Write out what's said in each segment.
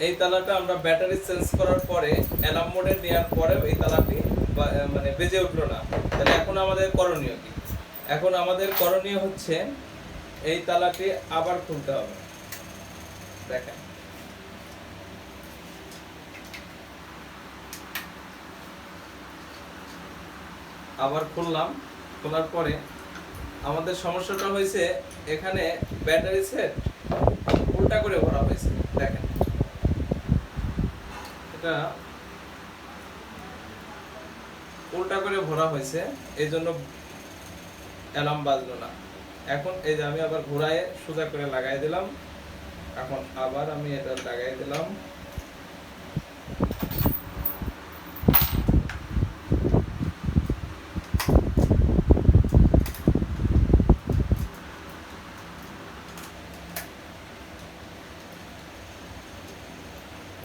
এই তালাটা আমরা ব্যাটারি চেঞ্জ করার পরে অ্যালার্ম মোডে নেওয়ার পরেও এই তালাটি মানে বেজে উঠলো না। তাহলে এখন আমাদের করণীয় কি? এখন আমাদের করণীয় হচ্ছে এই তালাটি আবার খুলতে হবে। দেখেন, আবার খুললাম। খোলার পরে আমাদের সমস্যাটা হয়েছে এখানে ব্যাটারি সেট উল্টা করে ভরা হয়েছে। দেখেন, এটা উল্টা করে ভরা হয়েছে, এই জন্য অ্যালার্ম বাজলো না। এখন এই যে আমি আবার ঘুরায় সোজা করে লাগাই দিলাম। এখন আবার আমি এটা লাগাই দিলাম।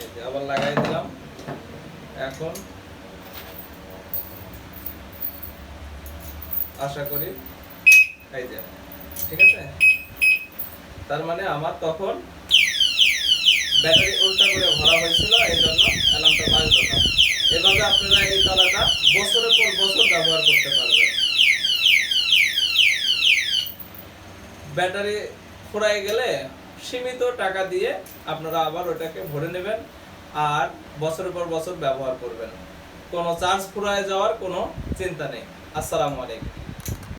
এই যে আবার লাগাই দিলাম। এখন আশা করি এই যে ঠিক আছে। তার মানে আমার তখন ব্যাটারি উল্টা করে ভরা হয়েছিল, এই জন্য অ্যালার্মটা বাজলো না। এভাবে আপনারা এই তালাটা বছরের পর বছর ব্যবহার করতে পারবেন। ব্যাটারি ফুরাই গেলে সীমিত টাকা দিয়ে আপনারা আবার ওটাকে ভরে নেবেন আর বছরের পর বছর ব্যবহার করবেন। কোনো চার্জ ফুরায় যাওয়ার কোনো চিন্তা নেই। আসসালামু আলাইকুম।